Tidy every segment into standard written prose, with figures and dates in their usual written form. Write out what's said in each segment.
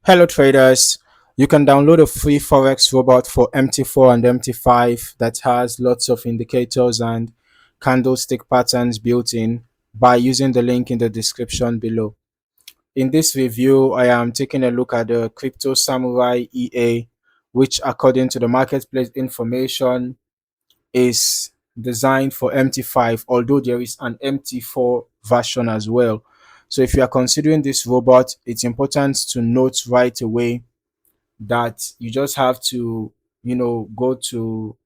Hello traders, you can download a free Forex robot for MT4 and MT5 that has lots of indicators and candlestick patterns built in by using the link in the description below. In this review, I am taking a look at the Crypto Samurai EA, which according to the marketplace information is designed for MT5, although there is an MT4 version as well. So if you are considering this robot, it's important to note right away that you just have to, go to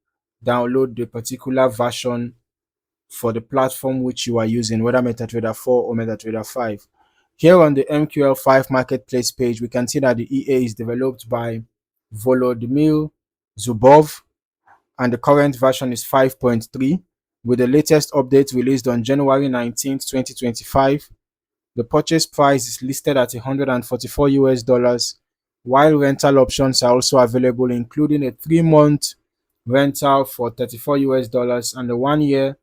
download the particular version for the platform which you are using, whether MetaTrader 4 or MetaTrader 5. Here on the MQL5 Marketplace page, we can see that the EA is developed by Volodymyr Zubov, and the current version is 5.3, with the latest update released on January 19th, 2025. The purchase price is listed at 144 US dollars, while rental options are also available, including a 3-month rental for 34 US dollars and a 1-year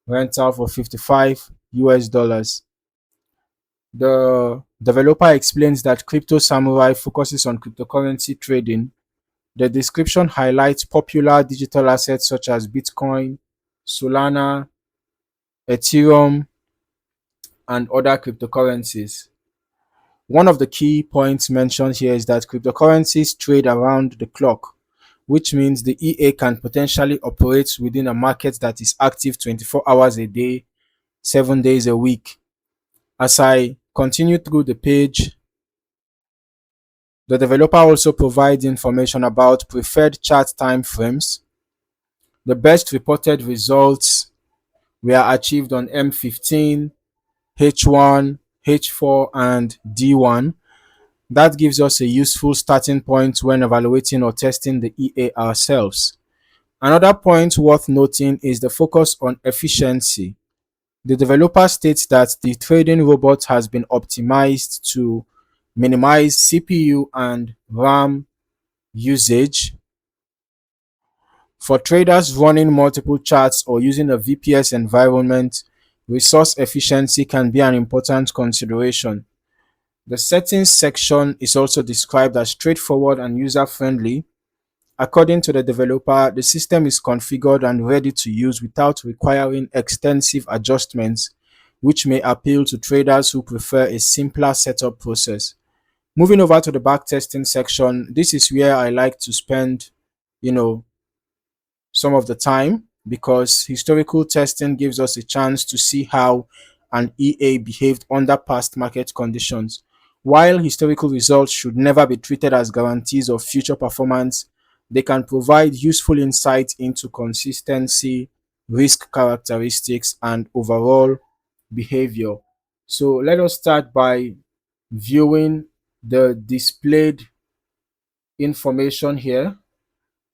rental for 55 US dollars. The developer explains that Crypto Samurai focuses on cryptocurrency trading. The description highlights popular digital assets such as Bitcoin, Solana, Ethereum, and other cryptocurrencies. One of the key points mentioned here is that cryptocurrencies trade around the clock, which means the EA can potentially operate within a market that is active 24 hours a day, 7 days a week. As I continue through the page, the developer also provides information about preferred chart time frames. The best reported results were achieved on M15, H1, H4, and D1. That gives us a useful starting point when evaluating or testing the EA ourselves. Another point worth noting is the focus on efficiency. The developer states that the trading robot has been optimized to minimize CPU and RAM usage. For traders running multiple charts or using a VPS environment, resource efficiency can be an important consideration. The settings section is also described as straightforward and user-friendly. According to the developer, the system is configured and ready to use without requiring extensive adjustments, which may appeal to traders who prefer a simpler setup process. Moving over to the backtesting section, this is where I like to spend, you know, some of the time, because historical testing gives us a chance to see how an EA behaved under past market conditions. While historical results should never be treated as guarantees of future performance, they can provide useful insight into consistency, risk characteristics, and overall behavior. So let us start by viewing the displayed information here.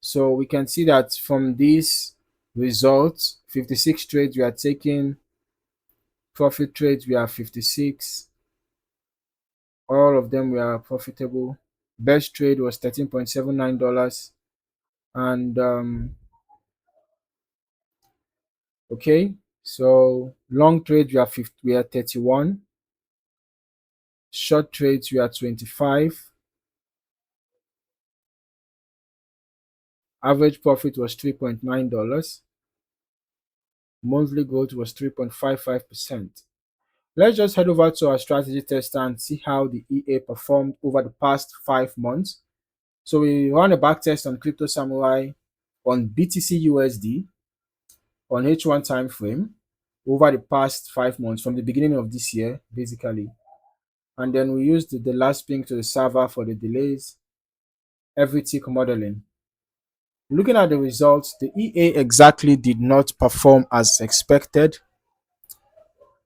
So we can see that from these results, 56 trades we are taking, profit trades we are 56, all of them were profitable. Best trade was $13.79, and okay, so long trades we are 31, short trades we are 25, average profit was $3.9, monthly growth was 3.55%. Let's just head over to our strategy tester and see how the EA performed over the past 5 months. So we run a backtest on Crypto Samurai, on BTC USD, on H1 time frame over the past 5 months from the beginning of this year, basically. And then we used the last ping to the server for the delays, every tick modeling. Looking at the results, the EA exactly did not perform as expected.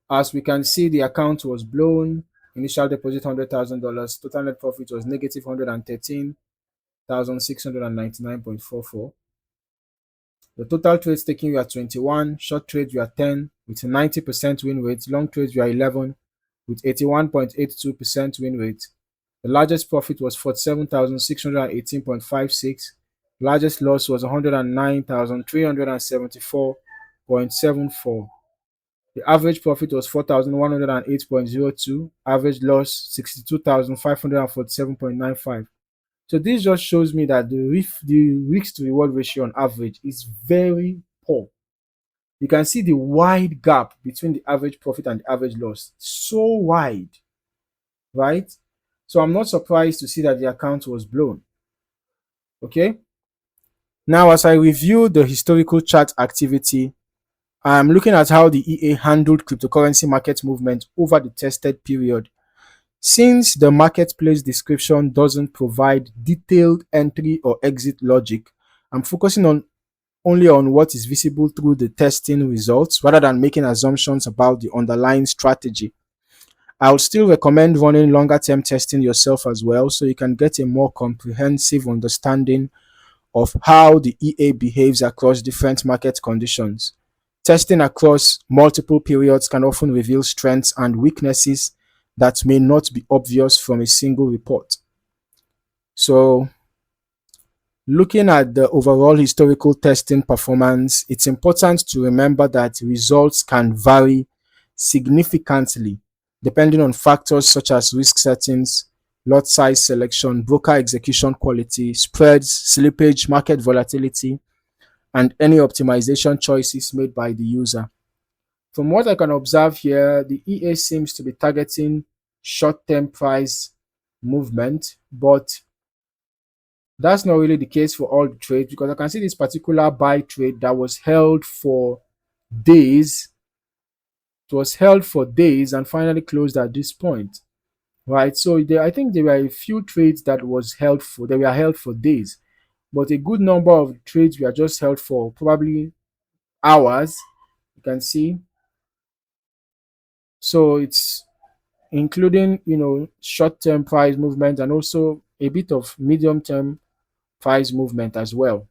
As we can see, the account was blown. Initial deposit $100,000. Total net profit was negative 113,699.44. The total trades taken were 21. Short trades were 10 with a 90% win rate. Long trades were 11 with 81.82% win rate. The largest profit was 47,618.56. Largest loss was 109,374.74. The average profit was 4,108.02, average loss 62,547.95. So this just shows me that the risk to reward ratio on average is very poor. You can see the wide gap between the average profit and the average loss. So wide, right? So I'm not surprised to see that the account was blown. Okay. Now, as I review the historical chart activity, I'm looking at how the EA handled cryptocurrency market movement over the tested period. Since the marketplace description doesn't provide detailed entry or exit logic, I'm focusing on only on what is visible through the testing results rather than making assumptions about the underlying strategy. I would still recommend running longer term testing yourself as well so you can get a more comprehensive understanding of how the EA behaves across different market conditions. Testing across multiple periods can often reveal strengths and weaknesses that may not be obvious from a single report. So, looking at the overall historical testing performance, it's important to remember that results can vary significantly depending on factors such as risk settings, lot size selection, broker execution quality, spreads, slippage, market volatility, and any optimization choices made by the user. From what I can observe here, the EA seems to be targeting short-term price movement, but that's not really the case for all the trades because I can see this particular buy trade that was held for days. It was held for days and finally closed at this point, right? So I think there were a few trades that was held for they were held for days, but a good number of trades were just held for probably hours. You can see, so it's including short-term price movement and also a bit of medium-term price movement as well.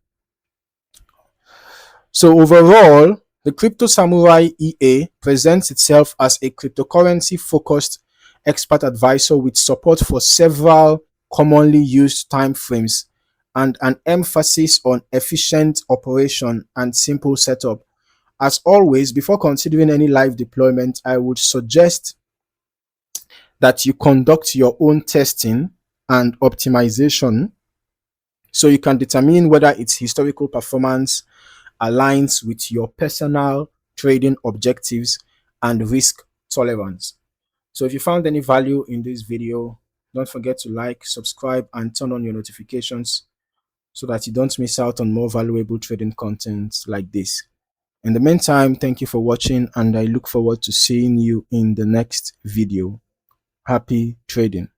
So overall, the Crypto Samurai EA presents itself as a cryptocurrency focused expert advisor with support for several commonly used timeframes and an emphasis on efficient operation and simple setup. As always, before considering any live deployment, I would suggest that you conduct your own testing and optimization so you can determine whether its historical performance aligns with your personal trading objectives and risk tolerance. So if you found any value in this video, don't forget to like, subscribe, and turn on your notifications so that you don't miss out on more valuable trading content like this. In the meantime, thank you for watching, and I look forward to seeing you in the next video. Happy trading.